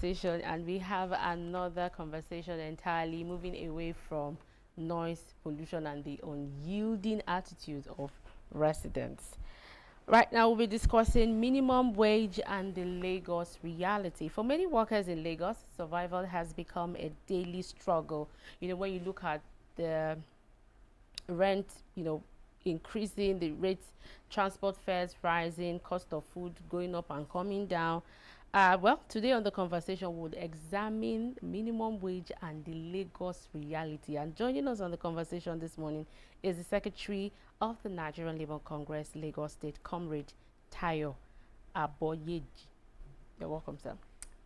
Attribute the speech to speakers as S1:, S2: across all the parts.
S1: Conversation, and we have another conversation entirely moving away from noise pollution and the unyielding attitude of residents. Right now, we'll be discussing minimum wage and the Lagos reality. For many workers in Lagos, survival has become a daily struggle. When you look at the rent, increasing, the rates, transport fares rising, cost of food going up and coming down. Well, today on the conversation, we'll examine minimum wage and the Lagos reality. And joining us on the conversation this morning is the Secretary of the Nigerian Labour Congress, Lagos State, Comrade Tayo Aboyeji. You're welcome, sir.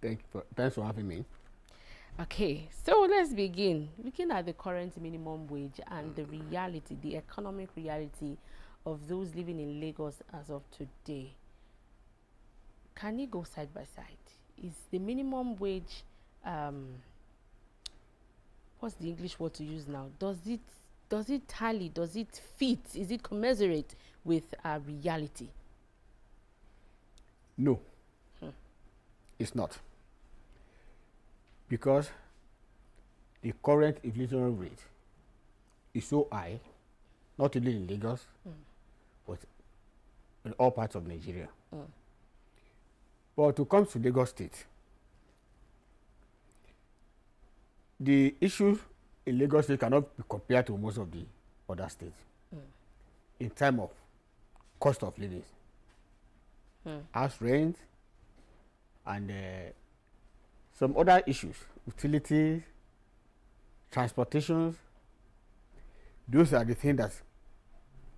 S2: Thanks for having me.
S1: Okay, so let's begin. Looking at the current minimum wage and the reality, the economic reality of those living in Lagos as of today. Can it go side by side? Is the minimum wage, what's the English word to use now? Does it tally? Does it fit? Is it commensurate with our reality?
S2: No, it's not. Because the current inflation rate is so high, not only in Lagos, but in all parts of Nigeria. But to come to Lagos State, the issues in Lagos State cannot be compared to most of the other states in terms of cost of living, house rent, and some other issues, utilities, transportations. Those are the things that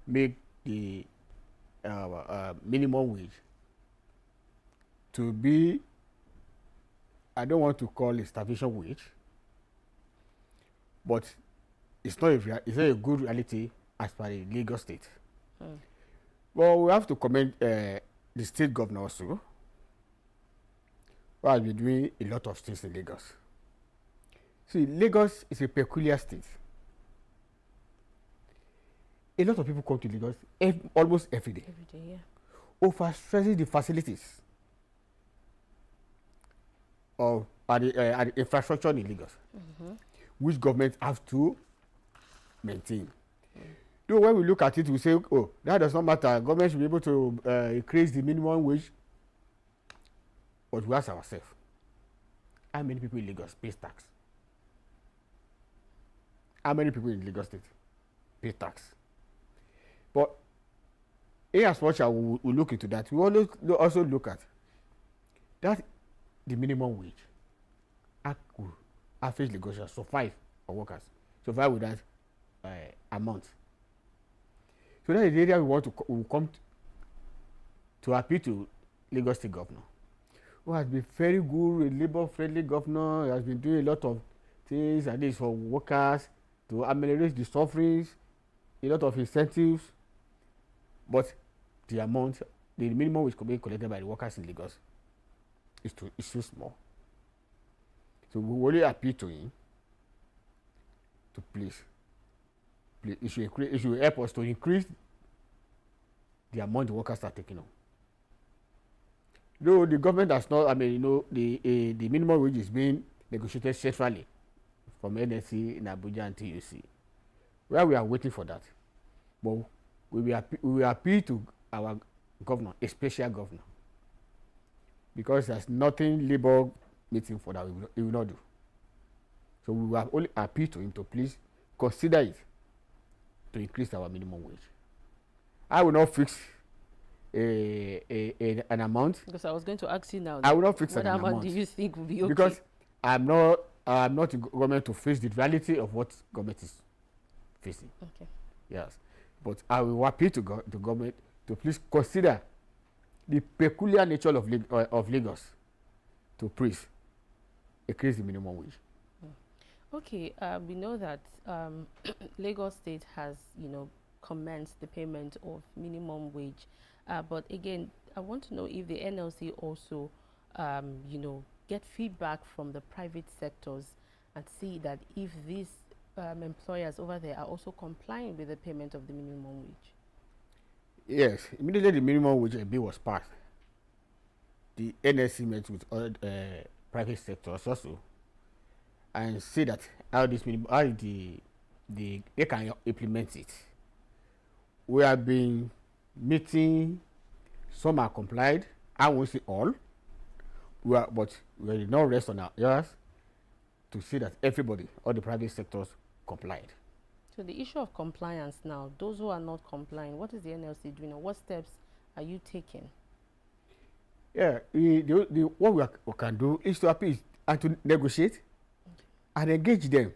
S2: make the minimum wage to be, I don't want to call it starvation wage, but it's not a good reality as per the Lagos State. Well, we have to commend the state governor also, who has been doing a lot of things in Lagos. See, Lagos is a peculiar state. A lot of people come to Lagos almost every day.
S1: Every day, yeah.
S2: Overstressing the facilities of the infrastructure in Lagos, which government have to maintain. Though when we look at it, we say, oh, that does not matter. Government should be able to increase the minimum wage. But we ask ourselves, how many people in Lagos pay tax? How many people in Lagos State pay tax? But as much as we look into that, we always also look at that the minimum wage. How could average Lagosians survive, or workers survive with that amount? So that is the area we come to appeal to Lagos State Governor, who has been very good, a labor-friendly governor. He has been doing a lot of things, and this for workers to ameliorate the sufferings, a lot of incentives. But the amount, the minimum wage being collected by the workers in Lagos is too small. So we only appeal to him to please, it should help us to increase the amount the workers are taking on. Though the government does not, the minimum wage is being negotiated centrally from NSC in Abuja and TUC. Where we are waiting for that. But we will appeal to our governor, a special governor, because there's nothing labor meeting for that he will not do. So we will only appeal to him to please consider it to increase our minimum wage. I will not fix an amount.
S1: Because I was going to ask you now.
S2: I will not fix
S1: an amount. What amount do you think will be okay?
S2: Because I'm not in government to face the reality of what government is facing.
S1: Okay.
S2: Yes. But I will appeal to government to please consider the peculiar nature of Lagos to please increase the minimum wage.
S1: Okay, we know that Lagos State has, commenced the payment of minimum wage. But again, I want to know if the NLC also, get feedback from the private sectors and see that if these employers over there are also complying with the payment of the minimum wage.
S2: Yes, immediately the minimum wage bill was passed, the NSC met with private sectors also and see that how this how they can implement it. We have been meeting, some are complied, I won't say all, but we did not rest on our ears to see that everybody, all the private sectors, complied.
S1: So the issue of compliance now, those who are not complying, what is the NLC doing, or what steps are you taking?
S2: Yeah, what we can do is to appeal and to negotiate and engage them,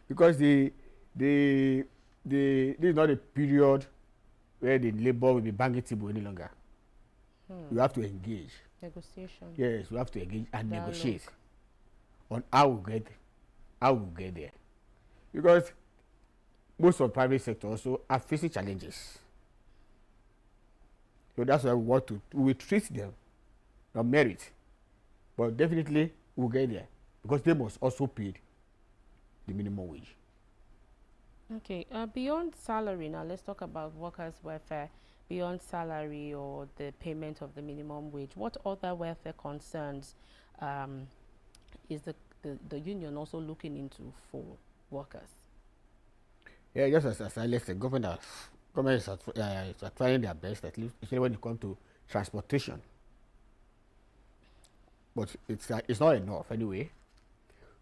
S2: because this is not a period where the labor will be banging table any longer. You have to engage.
S1: Negotiation.
S2: Yes, you have to engage and
S1: Dialogue.
S2: negotiate on how we get there, because most of the private sector also are facing challenges. So that's why we will treat them on merit, but definitely we'll get there because they must also pay the minimum wage.
S1: Okay, beyond salary now, let's talk about workers' welfare. Beyond salary or the payment of the minimum wage, what other welfare concerns is the union also looking into for workers?
S2: Yeah, just as I said, government is trying their best, at least, especially when it comes to transportation. But it's not enough anyway.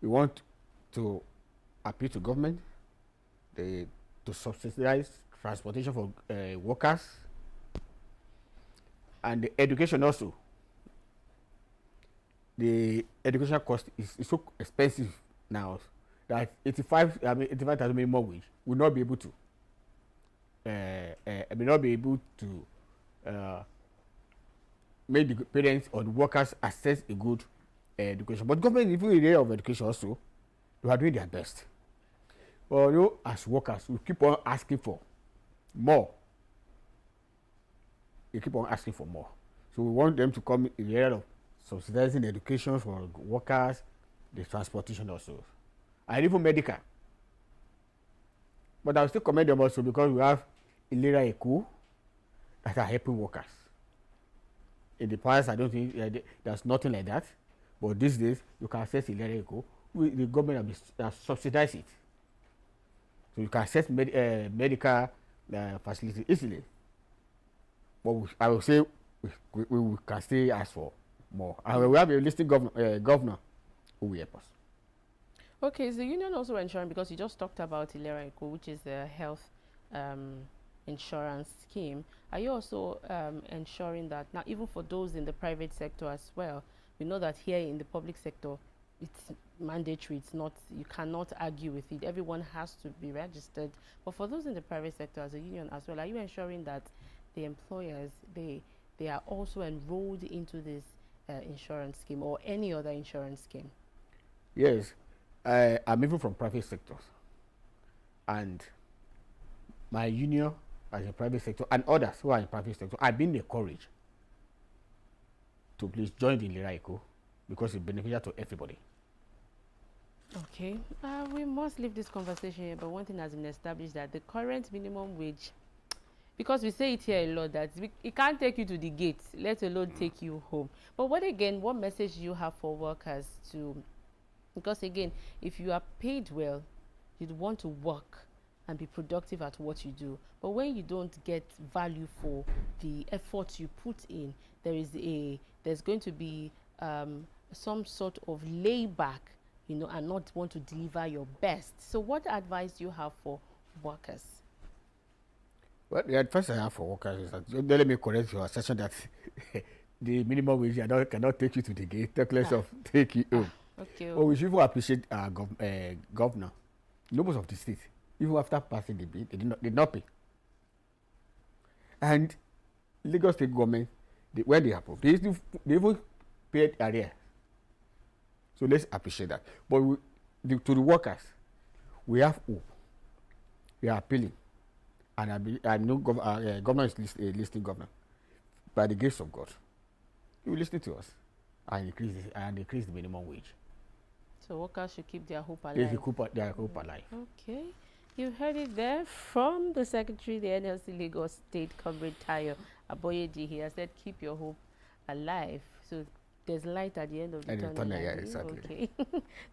S2: We want to appeal to government to subsidize transportation for workers, and the education also. The education cost is so expensive now that 85,000 minimum wage will not be able to make the parents or the workers access a good education. But government, even in the area of education also, they are doing their best. But as workers, we keep on asking for more. We keep on asking for more. So we want them to come in the area of subsidizing education for workers, the transportation also, and even medical. But I will still commend them also because we have Ilera Eco that are helping workers. In the past, I don't think there's nothing like that. But these days, you can access Ilera Eco. The government has subsidized it. So you can access medical facilities easily. But I will say we can still ask for more. And we have a listing governor who will help us.
S1: Okay, is the union also ensuring, because you just talked about Ilera Eco, which is the health insurance scheme, are you also ensuring that now, even for those in the private sector as well, we know that here in the public sector, it's mandatory, it's not, you cannot argue with it, everyone has to be registered, but for those in the private sector as a union as well, are you ensuring that the employers, they are also enrolled into this insurance scheme or any other insurance scheme?
S2: Yes, I'm even from private sectors, and my union as a private sector and others who are in private sector have been encouraged to please join the Ilera Eco because it's beneficial to everybody.
S1: Okay, we must leave this conversation here, but one thing has been established, that the current minimum wage, because we say it here a lot, that it can't take you to the gate, let alone take you home. But what message do you have for workers because again, if you are paid well, you'd want to work and be productive at what you do. But when you don't get value for the effort you put in, there's going to be some sort of layback, and not want to deliver your best. So what advice do you have for workers?
S2: Well, the advice I have for workers is that, let me correct your assertion that the minimum wage cannot take you to the gate, talk less of take you home.
S1: Okay.
S2: But we should even appreciate our governor. Most of the states, even after passing the bill, they did not pay. And Lagos state government, when they approved, they even paid area. So let's appreciate that. But to the workers, we have hope. We are appealing. And I know governor is listing governor. By the grace of God, he will listen to us and increase the minimum wage.
S1: So workers should keep their hope alive.
S2: They should keep their hope alive.
S1: Okay. You heard it there from the Secretary, the NLC Lagos State, Comrade Aboyeji. He has said, keep your hope alive. So there's light at the end of the
S2: And the
S1: tunnel.
S2: tunnel, yeah,
S1: Abi?
S2: exactly.
S1: Okay.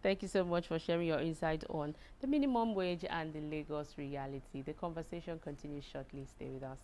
S1: Thank you so much for sharing your insight on the minimum wage and the Lagos reality. The conversation continues shortly. Stay with us.